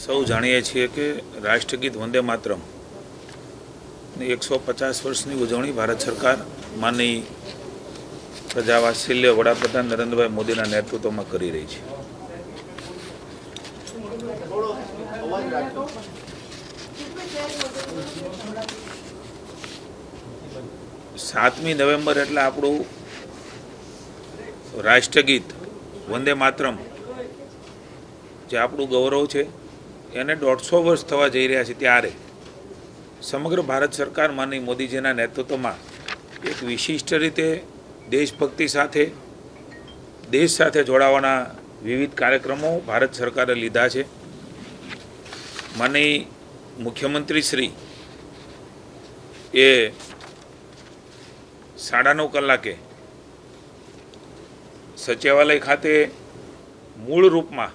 સૌ જાણીએ છીએ કે રાષ્ટ્રગીત વંદે માતરમ 150 વર્ષની ઉજવણી ભારત સરકાર માનની પ્રજાવાત્સલ્ય વડાપ્રધાન નરેન્દ્રભાઈ મોદીના નેતૃત્વમાં કરી રહી છે। સાતમી નવેમ્બર એટલે આપણું રાષ્ટ્રગીત વંદે માતરમ જે આપણું ગૌરવ છે એને 150 વર્ષ થવા જઈ રહ્યા છે। ત્યારે સમગ્ર ભારત સરકાર માનની મોદીજીના નેતૃત્વમાં એક વિશિષ્ટ રીતે દેશભક્તિ સાથે દેશ સાથે જોડાવાના વિવિધ કાર્યક્રમો ભારત સરકારે લીધા છે। માનની મુખ્યમંત્રી શ્રી એ 9:30 કલાકે સચિવાલય ખાતે મૂળ રૂપમાં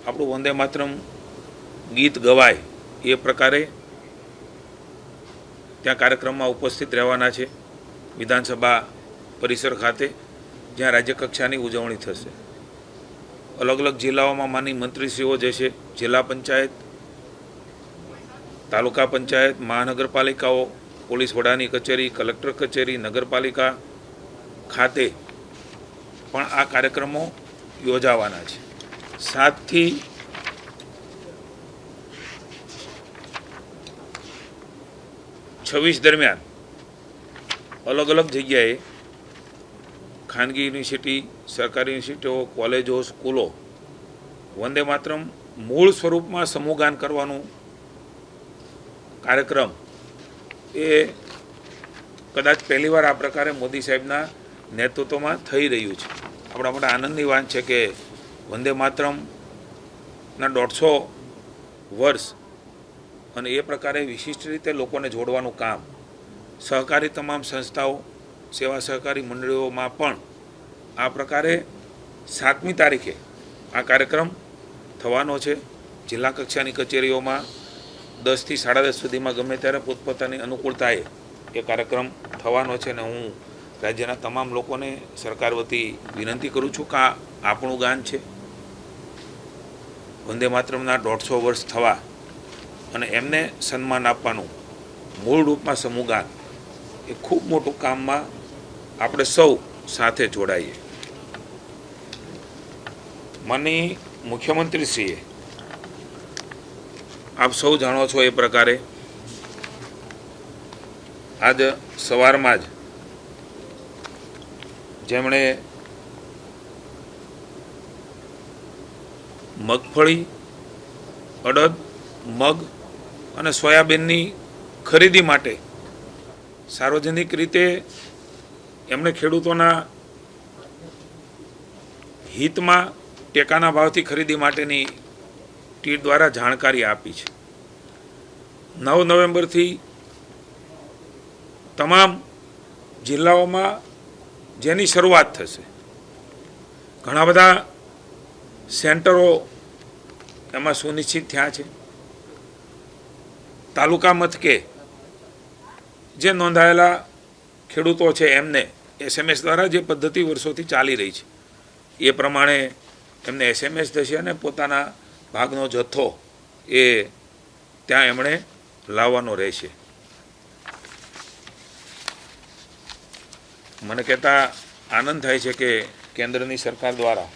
આપણું વંદે માતરમ ગીત ગવાય એ પ્રકારે ત્યાં કાર્યક્રમમાં ઉપસ્થિત રહેવાના છે। વિધાનસભા પરિસર ખાતે જ્યાં રાજ્યકક્ષાની ઉજવણી થશે। અલગ અલગ જિલ્લાઓમાં માની મંત્રીશ્રીઓ જશે। જિલ્લા પંચાયત, તાલુકા પંચાયત, મહાનગરપાલિકાઓ, પોલીસ વડાની કચેરી, કલેક્ટર કચેરી, નગરપાલિકા ખાતે પણ આ કાર્યક્રમો યોજાવાના છે। 7 થી 26 દરમિયાન અલગ અલગ જગ્યાએ ખાનગી યુનિવર્સિટી, સરકારી યુનિવર્સિટીઓ, કોલેજો, સ્કૂલો વંદે માતરમ મૂળ સ્વરૂપમાં સમૂહગાન કરવાનું કાર્યક્રમ એ કદાચ પહેલીવાર આ પ્રકારે મોદી સાહેબના નેતૃત્વમાં થઈ રહ્યું છે। આપણા માટે આનંદની વાત છે કે વંદે માતરમના 150 વર્ષ અને એ પ્રકારે વિશિષ્ટ રીતે લોકોને જોડવાનું કામ સહકારી તમામ સંસ્થાઓ, સેવા સહકારી મંડળીઓમાં પણ આ પ્રકારે 7મી તારીખે આ કાર્યક્રમ થવાનો છે। જિલ્લા કક્ષાની કચેરીઓમાં 10 થી 10:30 સુધીમાં ગમે ત્યારે પોતપોતાની અનુકૂળતાએ એ કાર્યક્રમ થવાનો છે અને હું રાજ્યના તમામ લોકોને સરકાર વતી વિનંતી કરું છું કે આ આપણું ગાન છે। વંદે માતરમના 150 વર્ષ થવા અને એમને સન્માન આપવાનું મૂળ રૂપમાં સમૂહગાન એ ખૂબ મોટું કામમાં આપણે સૌ સાથે જોડાઈએ। માનની મુખ્યમંત્રીશ્રીએ આપ સૌ જાણો છો એ પ્રકારે આજ સવારમાં જ જેમણે મગફળી, અડદ, મગ અને સોયાબીનની ખરીદી માટે સાર્વજનિક રીતે એમણે ખેડૂતોના હિતમાં ટેકાના ભાવથી ખરીદી માટેની ટીર દ્વારા જાણકારી આપી છે। 9 નવેમ્બરથી તમામ જિલ્લાઓમાં જેની શરૂઆત થશે। ઘણા બધા સેન્ટરો એમાં સુનિશ્ચિત થયા છે। તાલુકા મથકે જે નોંધાયેલા ખેડૂતો છે એમને SMS દ્વારા જે પદ્ધતિ વર્ષોથી ચાલી રહી છે એ પ્રમાણે એમને SMS થશે અને પોતાના ભાગનો જથ્થો એ ત્યાં એમણે લાવવાનો રહેશે। મને કહેતા આનંદ થાય છે કે કેન્દ્રની સરકાર દ્વારા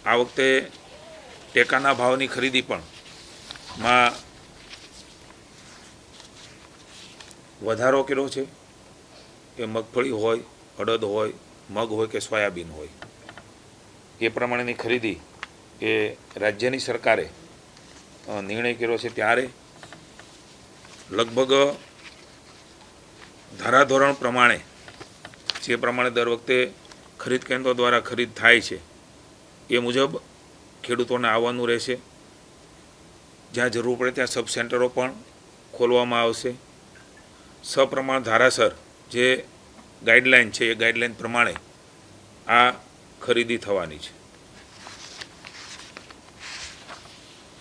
આ વખતે ટેકાના ભાવની ખરીદી પણ માં વધારો કર્યો છે। કે મગફળી હોય, અડદ હોય, મગ હોય કે સોયાબીન હોય એ પ્રમાણેની ખરીદી એ રાજ્યની સરકારે નિર્ણય કર્યો છે। ત્યારે લગભગ ધારાધોરણ પ્રમાણે જે પ્રમાણે દર વખતે ખરીદ કેન્દ્રો દ્વારા ખરીદ થાય છે એ મુજબ ખેડૂતોને આવવાનું રહેશે। જ્યાં જરૂર પડે ત્યાં સબ સેન્ટરો પણ ખોલવામાં આવશે। સપ્રમાણ ધારાસર જે ગાઈડલાઈન છે એ ગાઈડલાઈન પ્રમાણે આ ખરીદી થવાની છે।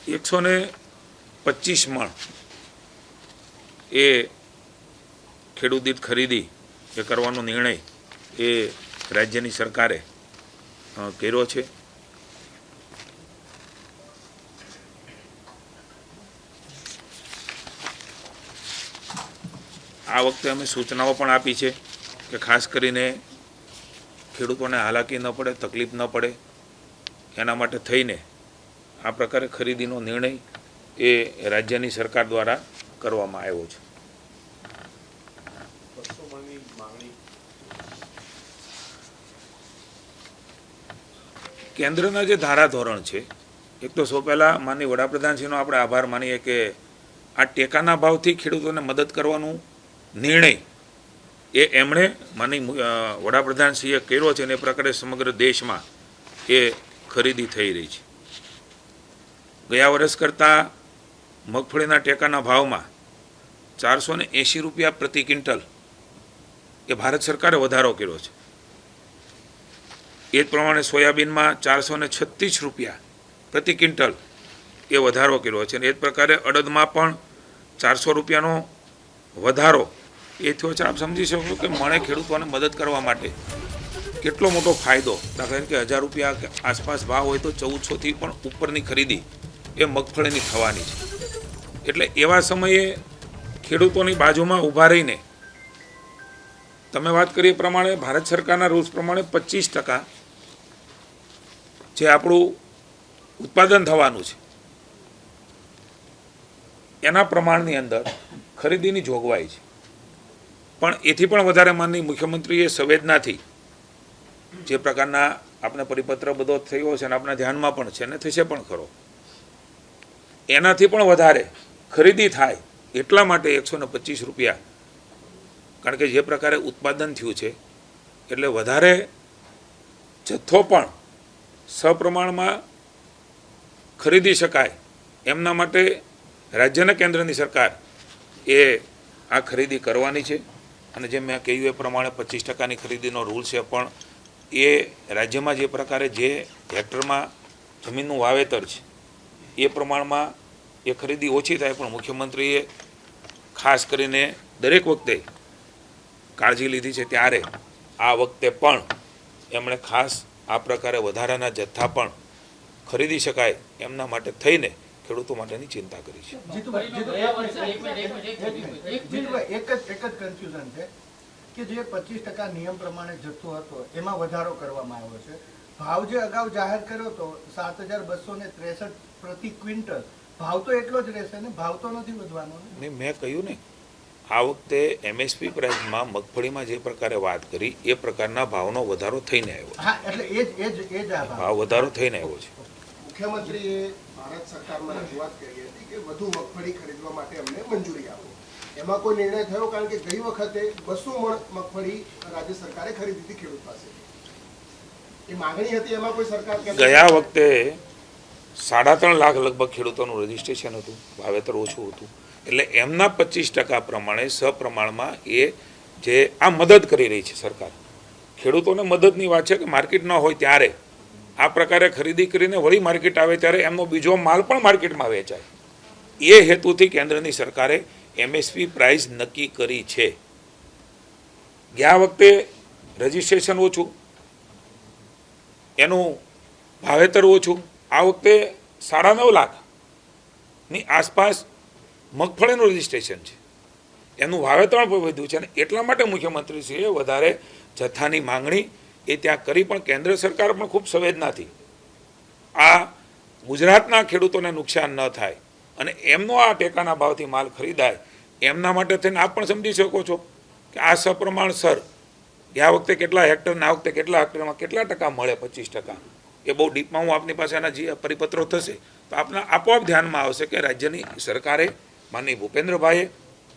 125 મણ એ ખેડૂત દીઠ ખરીદી એ કરવાનો નિર્ણય એ રાજ્યની સરકારે કર્યો છે। આ વખતે અમે સૂચનાઓ પણ આપી છે કે ખાસ કરીને ખેડૂતોને હાલાકી ન પડે, તકલીફ ન પડે, એના માટે થઈને આ પ્રકારે ખરીદીનો નિર્ણય એ રાજ્યની સરકાર દ્વારા કરવામાં આવ્યો છે. કેન્દ્રના જે ધારાધોરણ છે, એક તો સૌ પહેલાં માનનીય વડાપ્રધાનશ્રીનો આપણે આભાર માનીએ કે આ ટેકાના ભાવથી ખેડૂતોને મદદ કરવાનું નિર્ણય એ એમણે માનનીય વડાપ્રધાનશ્રીએ કર્યો છે અને એ પ્રકારે સમગ્ર દેશમાં એ ખરીદી થઈ રહી છે. ગયા વર્ષ કરતાં મગફળીના ટેકાના ભાવમાં 480 રૂપિયા પ્રતિ ક્વિન્ટલ એ ભારત સરકારે વધારો કર્યો છે. એ જ પ્રમાણે સોયાબીનમાં 436 રૂપિયા પ્રતિ ક્વિન્ટલ એ વધારો કર્યો છે અને એ જ પ્રકારે અડદમાં પણ 400 રૂપિયાનો વધારો એ થયો છે. આપ સમજી શકો કે મને ખેડૂતોને મદદ કરવા માટે કેટલો મોટો ફાયદો. દાખલા તરીકે 1000 રૂપિયા આસપાસ ભાવ હોય તો 1400થી પણ ઉપરની ખરીદી એ મગફળીની થવાની છે. એટલે એવા સમયે ખેડૂતોની બાજુમાં ઊભા રહીને તમે વાત કરી એ પ્રમાણે ભારત સરકારના રૂલ્સ પ્રમાણે 25% જે આપણું ઉત્પાદન થવાનું છે એના પ્રમાણની અંદર ખરીદીની જોગવાઈ છે. પણ એથી પણ વધારે માનનીય મુખ્યમંત્રીએ સંવેદનાથી જે પ્રકારના આપણે પરિપત્ર બધો થયો છે અને આપણા ધ્યાનમાં પણ છે અને થશે પણ ખરો, એનાથી પણ વધારે ખરીદી થાય એટલા માટે 125 રૂપિયા, કારણ કે જે પ્રકારે ઉત્પાદન થયું છે એટલે વધારે જથ્થો પણ સપ્રમાણમાં ખરીદી શકાય એમના માટે રાજ્ય અને કેન્દ્રની સરકાર એ આ ખરીદી કરવાની છે. અને જેમ મેં કહ્યું એ પ્રમાણે 25%ની ખરીદીનો રૂલ છે, પણ એ રાજ્યમાં જે પ્રકારે જે હેક્ટરમાં જમીનનું વાવેતર છે એ પ્રમાણમાં એ ખરીદી ઓછી થાય. પણ મુખ્યમંત્રીએ ખાસ કરીને દરેક વખતે કાળજી લીધી છે, ત્યારે આ વખતે પણ એમણે ખાસ આ પ્રકારે વધારાના જથ્થા પણ ખરીદી શકાય એમના માટે થઈને ખેડૂતો માટેની ચિંતા કરી છે. એક જ કન્ફ્યુઝન છે કે જે 25% નિયમ પ્રમાણે જથ્થો હતો એમાં વધારો કરવામાં આવ્યો છે. ભાવ જે અગાઉ જાહેર કર્યો હતો 7263 પ્રતિ ક્વિન્ટલ, ભાવ તો એટલો જ રહેશે ને, ભાવ તો નથી વધવાનો ને? મેં કહ્યું ને, આ વખતે MSP પ્રાઇસમાં મગફળીમાં જે પ્રકારે વાત કરી એ પ્રકારના ભાવનો વધારો થઈને આવ્યો છે. હા, એટલે એ જ ભાવ વધારો થઈને આવ્યો છે. મુખ્યમંત્રીએ ભારત સરકારમાં રજૂઆત કરી હતી કે વધુ મગફળી ખરીદવા માટે અમને મંજૂરી આપો. એમાં કોઈ નિર્ણય થયો? કારણ કે ગઈ વખતે 200 મણ મગફળી રાજ્ય સરકારે ખરીદી હતી ખેડૂત પાસે. એ માંગણી હતી, એમાં કોઈ સરકાર ગયા વખતે 3.5 લાખ લગભગ ખેડૂતોનું રજીસ્ટ્રેશન હતું, વાવેતર ઓછું હતું. એટલે એમના 25% પ્રમાણે સપ્રમાણમાં એ જે આ મદદ કરી રહી છે સરકાર, ખેડૂતોને મદદની વાત છે કે માર્કેટ ન હોય ત્યારે આ પ્રકારે ખરીદી કરીને વળી માર્કેટ આવે ત્યારે એમનો બીજો માલ પણ માર્કેટમાં વેચાય. એ હેતુથી કેન્દ્રની સરકારે MSP પ્રાઇસ નક્કી કરી છે. ગયા વખતે રજીસ્ટ્રેશન ઓછું, એનું વાવેતર ઓછું, આ વખતે 9.5 લાખની આસપાસ મગફળીનું રજીસ્ટ્રેશન છે, એનું વાવેતર પણ વધ્યું છે. અને એટલા માટે મુખ્યમંત્રીશ્રીએ વધારે જથ્થાની માંગણી એ ત્યાં કરી. પણ કેન્દ્ર સરકાર પણ ખૂબ સંવેદનાથી આ ગુજરાતના ખેડૂતોને નુકસાન ન થાય અને એમનો આ ટેકાના ભાવથી માલ ખરીદાય એમના માટે થઈને આપ પણ સમજી શકો છો કે આ સપ્રમાણસર ગયા વખતે કેટલા હેક્ટર ને આ વખતે કેટલા હેક્ટરમાં કેટલા ટકા મળે. 25% એ બહુ ડીપમાં હું આપની પાસે આના જે પરિપત્રો થશે તો આપના આપોઆપ ધ્યાનમાં આવશે કે રાજ્યની સરકારે માનનીય ભૂપેન્દ્રભાઈએ,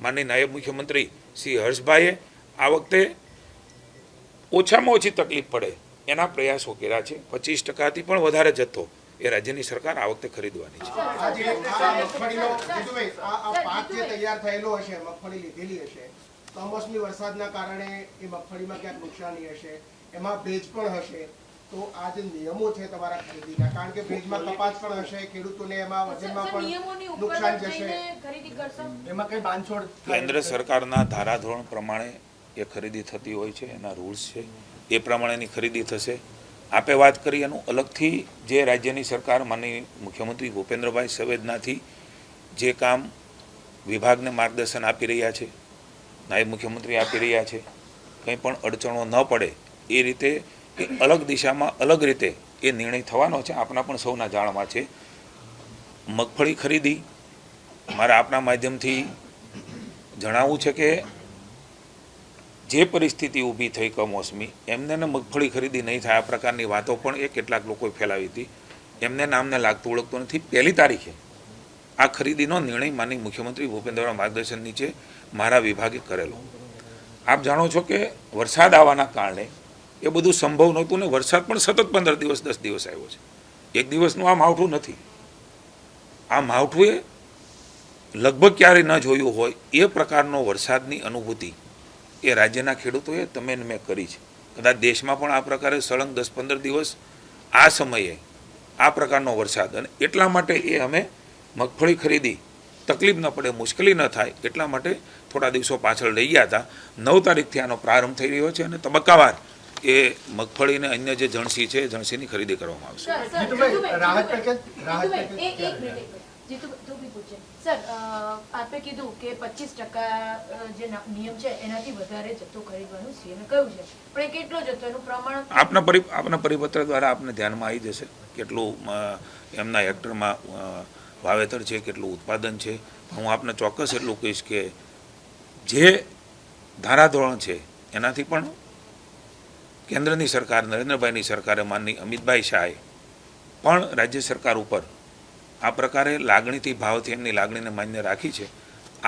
માનનીય નાયબ મુખ્યમંત્રી શ્રી હર્ષભાઈએ આ વખતે ઓછામાં ઓછી તકલીફ પડે એના પ્રયાસો કર્યા છે. 25%થી પણ વધારે જથ્થો એ રાજ્યની સરકાર આ વખતે ખરીદવાની છે. પાક જે તૈયાર થયેલો હશે, મગફળી લીધેલી હશે, કમોસમી વરસાદના કારણે એ મગફળીમાં ક્યાંક નુકસાની હશે, એમાં ભેજ પણ હશે, તો આ જે નિયમો છે તમારા ખરીદીના, કારણ કે ભેજમાં કપાસ પણ હશે, ખેડૂતોને એમાં વજનમાં પણ નુકસાન જશે, એમાં કઈ બાંધછોડ? કેન્દ્ર સરકારના ધારાધોરણ પ્રમાણે એ ખરીદી થતી હોય છે, એના રૂલ્સ છે, એ પ્રમાણેની ખરીદી થશે. આપે વાત કરી એનું અલગથી જે રાજ્યની સરકાર માનનીય મુખ્યમંત્રી ભૂપેન્દ્રભાઈ સંવેદનાથી જે કામ વિભાગને માર્ગદર્શન આપી રહ્યા છે નાયબ મુખ્યમંત્રી આપી રહ્યા છે. કંઈ પણ અડચણો ન પડે એ રીતે એ અલગ દિશામાં અલગ રીતે એ નિર્ણય થવાનો છે. આપના પણ સૌના જાણમાં છે. મગફળી ખરીદી મારા આપના માધ્યમથી જણાવવું છે કે જે પરિસ્થિતિ ઊભી થઈ કમોસમી એમને મગફળી ખરીદી નહીં થાય આ પ્રકારની વાતો પણ એ કેટલાક લોકોએ ફેલાવી હતી. એમને નામને લાગતું ઓળખતું નથી. 1 તારીખે આ ખરીદીનો નિર્ણય માનનીય મુખ્યમંત્રી ભૂપેન્દ્રના માર્ગદર્શન નીચે મારા વિભાગે કરેલો. આપ જાણો છો કે વરસાદ આવવાના કારણે એ બધું સંભવ નહોતું ને વરસાદ પણ સતત 15 દિવસ 10 દિવસ આવ્યો છે. એક દિવસનું આ માવઠું નથી. આ માવઠું એ લગભગ ક્યારેય ન જોયું હોય એ પ્રકારનો વરસાદની અનુભૂતિ એ રાજ્યના ખેડૂતોએ તમે મેં કરી છે. કદાચ દેશમાં પણ આ પ્રકારે સળંગ 10-15 દિવસ આ સમયે આ પ્રકારનો વરસાદ, અને એટલા માટે એ અમે મગફળી ખરીદી તકલીફ ન પડે, મુશ્કેલી ન થાય એટલા માટે થોડા દિવસો પાછળ લઈ ગયા હતા. 9 તારીખથી આનો પ્રારંભ થઈ રહ્યો છે અને તબક્કાવાર એ મગફળી અને અન્ય જે જણસી છે જણસીની ખરીદી કરવામાં આવશે. જીતુભાઈ, રાહત પેકેજ સર, આપે કીધું કે 25% જે નિયમ છે એનાથી વધારે જથ્થો ખરીદવાનું સીએમે કહ્યું છે, પણ એ કેટલો જથ્થો એનું પ્રમાણ આપના પરિપત્ર દ્વારા આપને ધ્યાનમાં આવી જશે કેટલું એમના હેક્ટરમાં વાવેતર છે, કેટલું ઉત્પાદન છે. હું આપને ચોક્કસ એટલું કહીશ કે જે ધારાધોરણ છે એનાથી પણ કેન્દ્રની સરકાર નરેન્દ્રભાઈની સરકારે માનની અમિતભાઈ શાહે પણ રાજ્ય સરકાર ઉપર આ પ્રકારે લાગણીથી ભાવથી એમની લાગણીને માન્ય રાખી છે.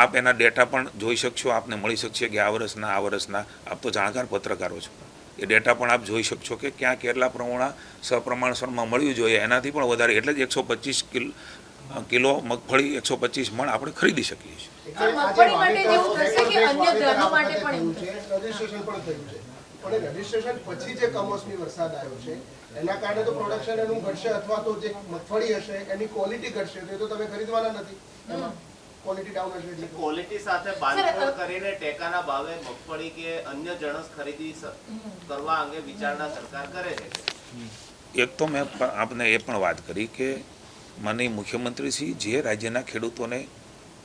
આપ એના ડેટા પણ જોઈ શકશો, આપને મળી શકશે કે આ વર્ષના આપ તો જાણકાર પત્રકારો છો, એ ડેટા પણ આપ જોઈ શકશો કે ક્યાં કેટલા પ્રમાણ સપ્રમાણસરમાં મળ્યું જોઈએ. એનાથી પણ વધારે એટલે જ 125 કિલો મગફળી 125 મણ આપણે ખરીદી શકીએ છીએ. મગફળી માટે જેવું થશે કે અન્ય ધાનો માટે પણ એવું થશે. રજીસ્ટ્રેશન પણ થયું છે, પણ રજીસ્ટ્રેશન પછી જે કમોસમી વરસાદ આવ્યો છે એના કારણે તો પ્રોડક્શન એનું ઘટશે અથવા તો જે મગફળી હશે એની ક્વોલિટી ઘટશે, તો એ તો તમે ખરીદવાના નથી. ક્વોલિટી ડાઉન હશે એટલે ક્વોલિટી સાથે બાંધછોડ કરીને ટેકાના ભાવે મગફળી કે અન્ય જણસ ખરીદી કરવા અંગે વિચારણા સરકાર કરે છે. એક તો મેં આપને એ પણ વાત કરી કે માનનીય મુખ્યમંત્રીશ્રી જે રાજ્યના ખેડૂતોને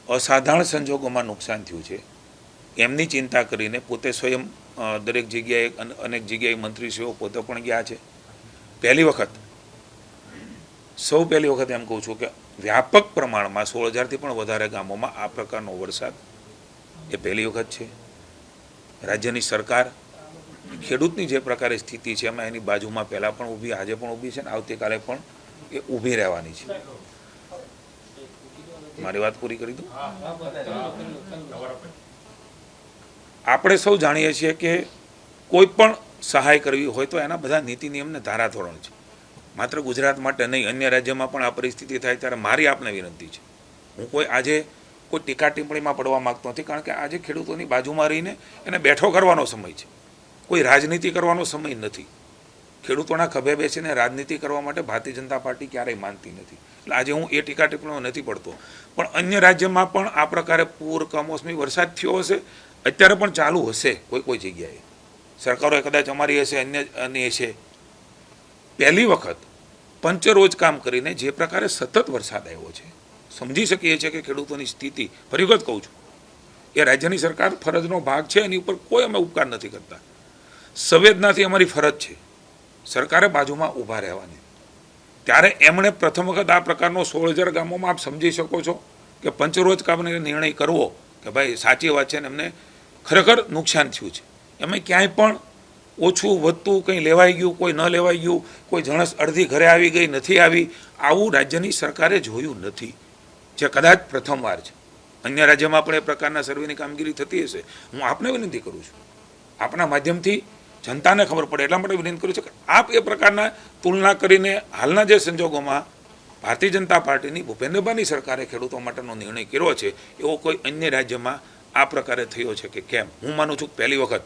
અસાધારણ સંજોગોમાં નુકસાન થયું છે એમની ચિંતા કરીને પોતે સ્વયં દરેક જગ્યાએ અનેક જગ્યાએ મંત્રીશ્રીઓ પોતે પણ ગયા છે. પહેલી વખત એમ કહું છું કે વ્યાપક પ્રમાણમાં 16,000થી પણ વધારે ગામોમાં આ પ્રકારનો વરસાદ એ પહેલી વખત છે. રાજ્યની સરકાર ખેડૂતની જે પ્રકારે સ્થિતિ છે એમાં એની બાજુમાં પહેલાં પણ ઊભી, આજે પણ ઊભી છે ને આવતીકાલે પણ એ ઊભી રહેવાની છે. મારી વાત પૂરી કરી દઉં. આપણે સૌ જાણીએ છીએ કે કોઈ પણ સહાય કરવી હોય તો એના બધા નીતિ નિયમને ધારાધોરણ છે. માત્ર ગુજરાત માટે નહીં, અન્ય રાજ્યમાં પણ આ પરિસ્થિતિ થાય ત્યારે મારી આપને વિનંતી છે. હું આજે કોઈ ટીકા ટિપ્પણીમાં પડવા માગતો નથી, કારણ કે આજે ખેડૂતોની બાજુમાં રહીને એને બેઠો કરવાનો સમય છે, કોઈ રાજનીતિ કરવાનો સમય નથી. ખેડૂતોના ખભે બેસીને રાજનીતિ કરવા માટે ભારતીય જનતા પાર્ટી ક્યારેય માનતી નથી. એટલે આજે હું એ ટીકા ટિપ્પણીમાં નથી પડતો. પણ અન્ય રાજ્યમાં પણ આ પ્રકારે પૂર કમોસમી વરસાદ થયો હશે, અત્યારે પણ ચાલુ હશે કોઈ જગ્યાએ. સરકારોએ કદાચ અમારી હશે, અન્ય હશે. પહેલી વખત પંચરોજ કામ કરીને જે પ્રકારે સતત વરસાદ આવ્યો છે, સમજી શકીએ છીએ કે ખેડૂતોની સ્થિતિ. ફરી વખત કહું છું, એ રાજ્યની સરકાર ફરજનો ભાગ છે, એની ઉપર કોઈ અમે ઉપકાર નથી કરતા. સંવેદનાથી અમારી ફરજ છે સરકારે બાજુમાં ઊભા રહેવાની. ત્યારે એમણે પ્રથમ વખત આ પ્રકારનો 16,000 ગામોમાં આપ સમજી શકો છો કે પંચરોજ કામને નિર્ણય કરવો કે ભાઈ સાચી વાત છે ને એમને ખરેખર નુકસાન થયું છે. એમાં ક્યાંય પણ ઓછું વધતું કંઈ લેવાઈ ગયું, કોઈ ન લેવાઈ ગયું, કોઈ જણસ અડધી ઘરે આવી ગઈ નથી આવી, આવું રાજ્યની સરકારે જોયું નથી, જે કદાચ પ્રથમવાર છે. અન્ય રાજ્યમાં પણ એ પ્રકારના સર્વેની કામગીરી થતી હશે. હું આપને વિનંતી કરું છું, આપના માધ્યમથી જનતાને ખબર પડે એટલા માટે વિનંતી કરું છું કે આપ એ પ્રકારના તુલના કરીને હાલના જે સંજોગોમાં ભારતીય જનતા પાર્ટીની ભૂપેન્દ્રભાઈની સરકારે ખેડૂતો માટેનો નિર્ણય કર્યો છે એવો કોઈ અન્ય રાજ્યમાં આ પ્રકારે થયો છે કે કેમ. હું માનું છું કે પહેલી વખત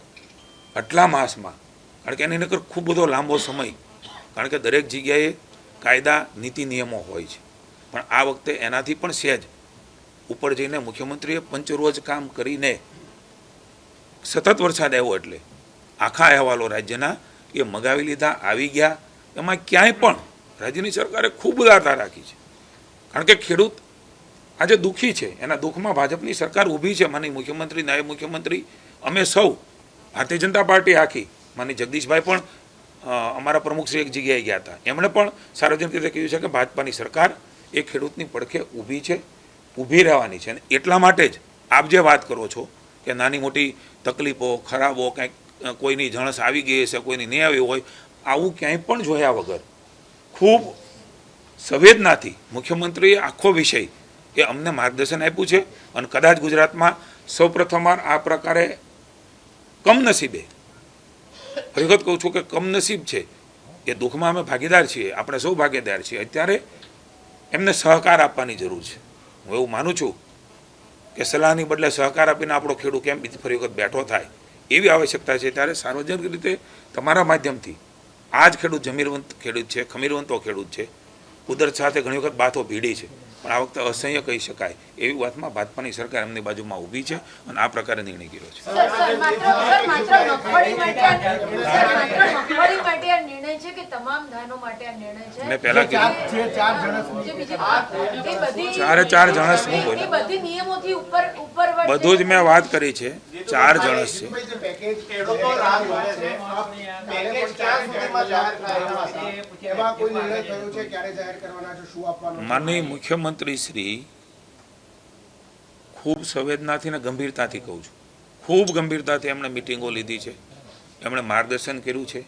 આટલા માસમાં, કારણ કે એની નકર ખૂબ બધો લાંબો સમય, કારણ કે દરેક જગ્યાએ કાયદા નીતિ નિયમો હોય છે, પણ આ વખતે એનાથી પણ સહેજ ઉપર જઈને મુખ્યમંત્રીએ પંચરોજ કામ કરીને સતત વરસાદ આવ્યો એટલે આખા અહેવાલો રાજ્યના એ મગાવી લીધા, આવી ગયા. એમાં ક્યાંય પણ રાજ્યની સરકારે ખૂબ ઉદારતા રાખી છે, કારણ કે ખેડૂત આજે દુઃખી છે. એના દુઃખમાં ભાજપની સરકાર ઊભી છે. માનનીય મુખ્યમંત્રી, નાયબ મુખ્યમંત્રી, અમે સૌ ભારતીય જનતા પાર્ટી આખી, માનનીય જગદીશભાઈ પણ અમારા પ્રમુખશ્રી એક જગ્યાએ ગયા હતા. એમણે પણ સાર્વજનિક રીતે કહ્યું છે કે ભાજપાની સરકાર એ ખેડૂતની પડખે ઊભી છે, ઊભી રહેવાની છે. અને એટલા માટે જ આપ જે વાત કરો છો કે નાની મોટી તકલીફો, ખરાબો, કંઈક કોઈની જણસ આવી ગઈ હશે, કોઈની નહીં આવી હોય, આવું ક્યાંય પણ જોયા વગર ખૂબ સંવેદનાથી મુખ્યમંત્રીએ આખો વિષય એ અમને માર્ગદર્શન આપ્યું છે. અને કદાચ ગુજરાતમાં સૌપ્રથમવાર આ પ્રકારે કમનસીબે, ફરી વખત કહું છું કે કમનસીબ છે, એ દુઃખમાં અમે ભાગીદાર છીએ, આપણે સૌ ભાગીદાર છીએ. અત્યારે એમને સહકાર આપવાની જરૂર છે. હું એવું માનું છું કે સલાહની બદલે સહકાર આપીને આપણો ખેડૂત કેમ બીજી ફરી વખત બેઠો થાય, એવી આવશ્યકતા છે. ત્યારે સાર્વજનિક રીતે તમારા માધ્યમથી આ જ ખેડૂત જમીરવંત ખેડૂત છે, ખમીરવંતો ખેડૂત છે, કુદરત સાથે ઘણી વખત બાતો ભીડી છે, પણ આ વખતે અસહ્ય કહી શકાય એવી વાતમાં ભાજપાની સરકાર એમની બાજુમાં ઊભી છે અને આ પ્રકારે નિર્ણય કર્યો છે. સર, માત્ર મગફળી માટે આ નિર્ણય છે કે તમામ ધાનો માટે આ નિર્ણય છે? મેં પહેલા કીધું જે 4 જણસની જે બીજી એ બધી ચારે જણસ હું એ બોલ્યો, બધી નિયમોથી ઉપર બધું જ મેં વાત કરી છે. 4 જણસ છે. જે પેકેજ ખેડૂતો રાહ જોવે છે. પેકેજ ક્યાં સુધીમાં જાહેર થાય છે? એમાં કોઈ નિર્ણય થયો છે? ક્યારે જાહેર કરવાના છે? શું આપવાનું છે? માનનીય મુખ્યમંત્રી શ્રી, ખૂબ સંવેદનાથી ને ગંભીરતાથી કહું છું, ખૂબ ગંભીરતાથી એમણે મિટિંગો લીધી છે, એમણે માર્ગદર્શન કર્યું છે.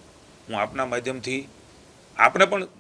હું આપના માધ્યમથી આપણે પણ